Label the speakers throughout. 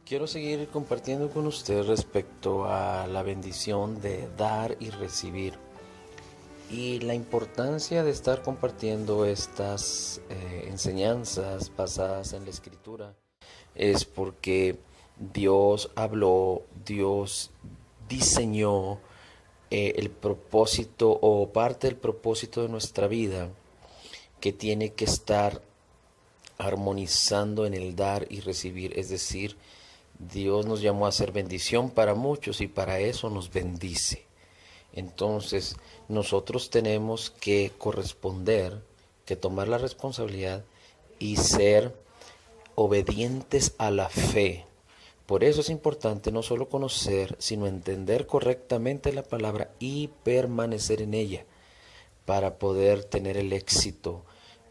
Speaker 1: Quiero seguir compartiendo con usted respecto a la bendición de dar y recibir y la importancia de estar compartiendo estas enseñanzas basadas en la Escritura. Es porque Dios habló, Dios diseñó el propósito o parte del propósito de nuestra vida que tiene que estar armonizando en el dar y recibir, es decir, Dios nos llamó a ser bendición para muchos y para eso nos bendice. Entonces, nosotros tenemos que corresponder, que tomar la responsabilidad y ser obedientes a la fe. Por eso es importante no solo conocer, sino entender correctamente la palabra y permanecer en ella para poder tener el éxito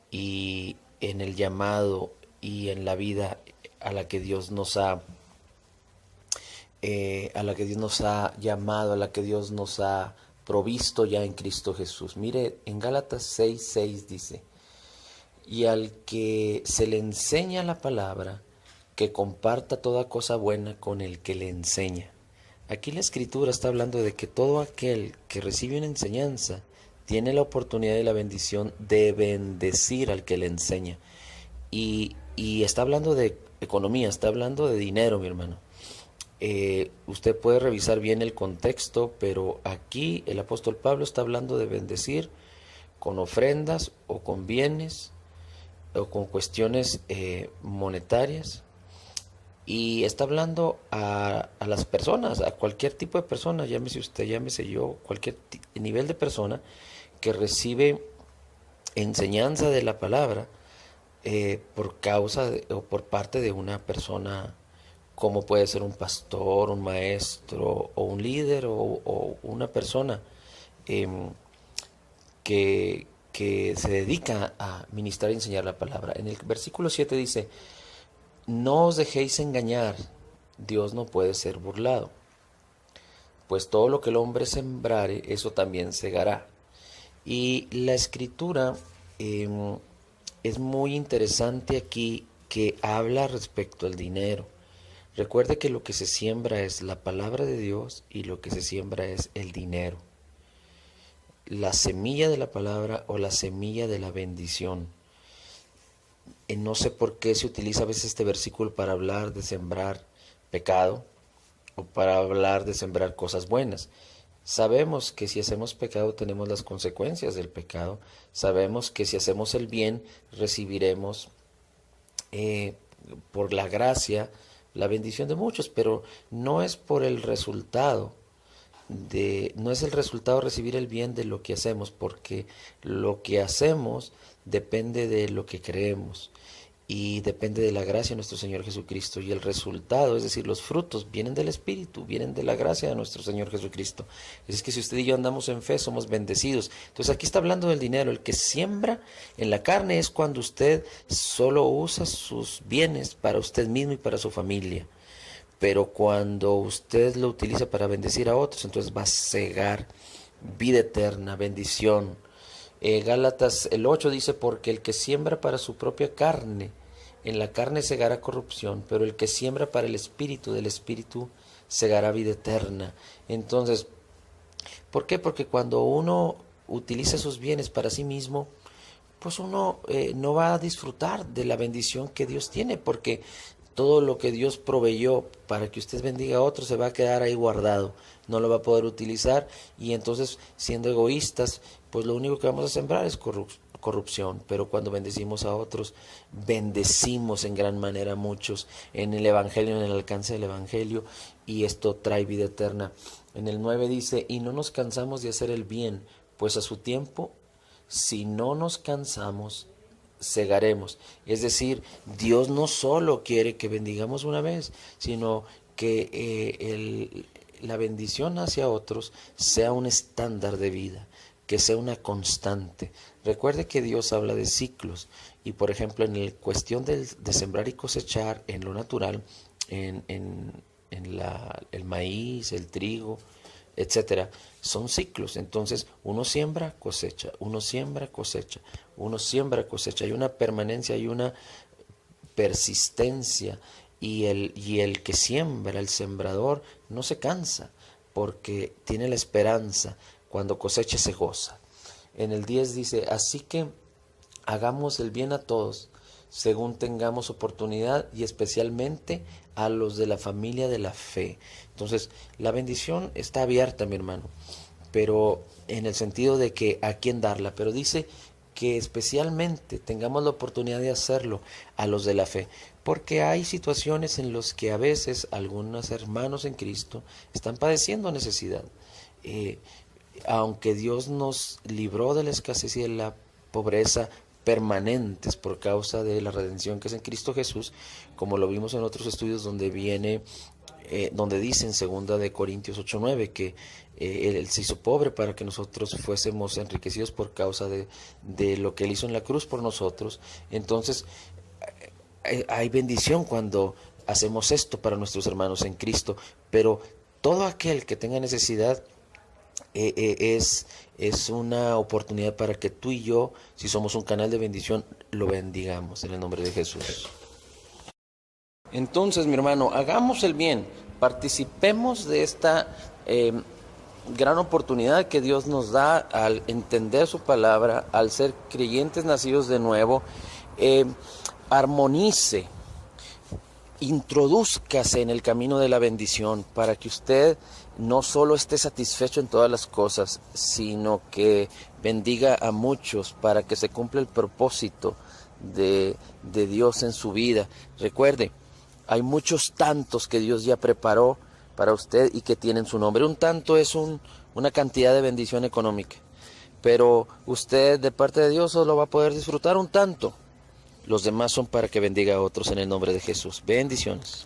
Speaker 1: y en el llamado y en la vida a la que Dios nos ha llamado, a la que Dios nos ha provisto ya en Cristo Jesús. Mire, en Gálatas 6:6 dice: y al que se le enseña la palabra, que comparta toda cosa buena con el que le enseña. Aquí la Escritura está hablando de que todo aquel que recibe una enseñanza tiene la oportunidad y la bendición de bendecir al que le enseña. Y está hablando de economía, está hablando de dinero, mi hermano. Usted puede revisar bien el contexto, pero aquí el apóstol Pablo está hablando de bendecir con ofrendas o con bienes o con cuestiones monetarias, y está hablando a las personas, a cualquier tipo de persona, llámese usted, llámese yo, cualquier nivel de persona que recibe enseñanza de la palabra por causa o por parte de una persona, como puede ser un pastor, un maestro o un líder o una persona eh, que se dedica a ministrar y enseñar la palabra. En el versículo 7 dice: no os dejéis engañar, Dios no puede ser burlado, pues todo lo que el hombre sembrare, eso también segará. Y la escritura eh, es muy interesante aquí, que habla respecto al dinero. Recuerde que lo que se siembra es la palabra de Dios y lo que se siembra es el dinero. La semilla de la palabra o la semilla de la bendición. No sé por qué se utiliza a veces este versículo para hablar de sembrar pecado o para hablar de sembrar cosas buenas. Sabemos que si hacemos pecado tenemos las consecuencias del pecado. Sabemos que si hacemos el bien recibiremos eh, por la gracia la bendición de muchos, pero no es por el resultado no es el resultado recibir el bien de lo que hacemos, porque lo que hacemos depende de lo que creemos y depende de la gracia de nuestro Señor Jesucristo, y el resultado, es decir, los frutos, vienen del Espíritu, vienen de la gracia de nuestro Señor Jesucristo. Es que si usted y yo andamos en fe, somos bendecidos. Entonces aquí está hablando del dinero. El que siembra en la carne es cuando usted solo usa sus bienes para usted mismo y para su familia. Pero cuando usted lo utiliza para bendecir a otros, entonces va a cegar vida eterna, bendición. Gálatas el 8 dice: porque el que siembra para su propia carne, en la carne segará corrupción, pero el que siembra para el Espíritu, del Espíritu segará vida eterna. Entonces, ¿por qué? Porque cuando uno utiliza sus bienes para sí mismo, pues uno no va a disfrutar de la bendición que Dios tiene, porque todo lo que Dios proveyó para que usted bendiga a otros se va a quedar ahí guardado, no lo va a poder utilizar, y entonces, siendo egoístas, pues lo único que vamos a sembrar es corrupción. Pero cuando bendecimos a otros, bendecimos en gran manera a muchos en el Evangelio, en el alcance del Evangelio, y esto trae vida eterna. En el 9 dice: y no nos cansamos de hacer el bien, pues a su tiempo, si no nos cansamos, segaremos. Es decir, Dios no solo quiere que bendigamos una vez, sino que la bendición hacia otros sea un estándar de vida, que sea una constante. Recuerde que Dios habla de ciclos, y por ejemplo en la cuestión de sembrar y cosechar en lo natural, el maíz, el trigo, etcétera, son ciclos. Entonces uno siembra, cosecha, uno siembra, cosecha, uno siembra, cosecha. Hay una permanencia, hay una persistencia, y el que siembra, el sembrador, no se cansa, porque tiene la esperanza, cuando cosecha se goza. En el 10 dice, así que hagamos el bien a todos, según tengamos oportunidad, y especialmente a los de la familia de la fe. Entonces, la bendición está abierta, mi hermano, pero en el sentido de que a quién darla, pero dice que especialmente tengamos la oportunidad de hacerlo a los de la fe, porque hay situaciones en las que a veces algunos hermanos en Cristo están padeciendo necesidad. Aunque Dios nos libró de la escasez y de la pobreza permanentes por causa de la redención que es en Cristo Jesús, como lo vimos en otros estudios donde viene, donde dice en 2 Corintios 8:9 que Él se hizo pobre para que nosotros fuésemos enriquecidos por causa de lo que Él hizo en la cruz por nosotros. Entonces, hay bendición cuando hacemos esto para nuestros hermanos en Cristo, pero todo aquel que tenga necesidad, es una oportunidad para que tú y yo, si somos un canal de bendición, lo bendigamos en el nombre de Jesús. Entonces, mi hermano, hagamos el bien, participemos de esta gran oportunidad que Dios nos da al entender su palabra, al ser creyentes nacidos de nuevo. Armonice, introdúzcase en el camino de la bendición para que usted no solo esté satisfecho en todas las cosas, sino que bendiga a muchos para que se cumpla el propósito de Dios en su vida. Recuerde, hay muchos tantos que Dios ya preparó para usted y que tienen su nombre. Un tanto es una cantidad de bendición económica, pero usted de parte de Dios solo va a poder disfrutar un tanto. Los demás son para que bendiga a otros en el nombre de Jesús. Bendiciones.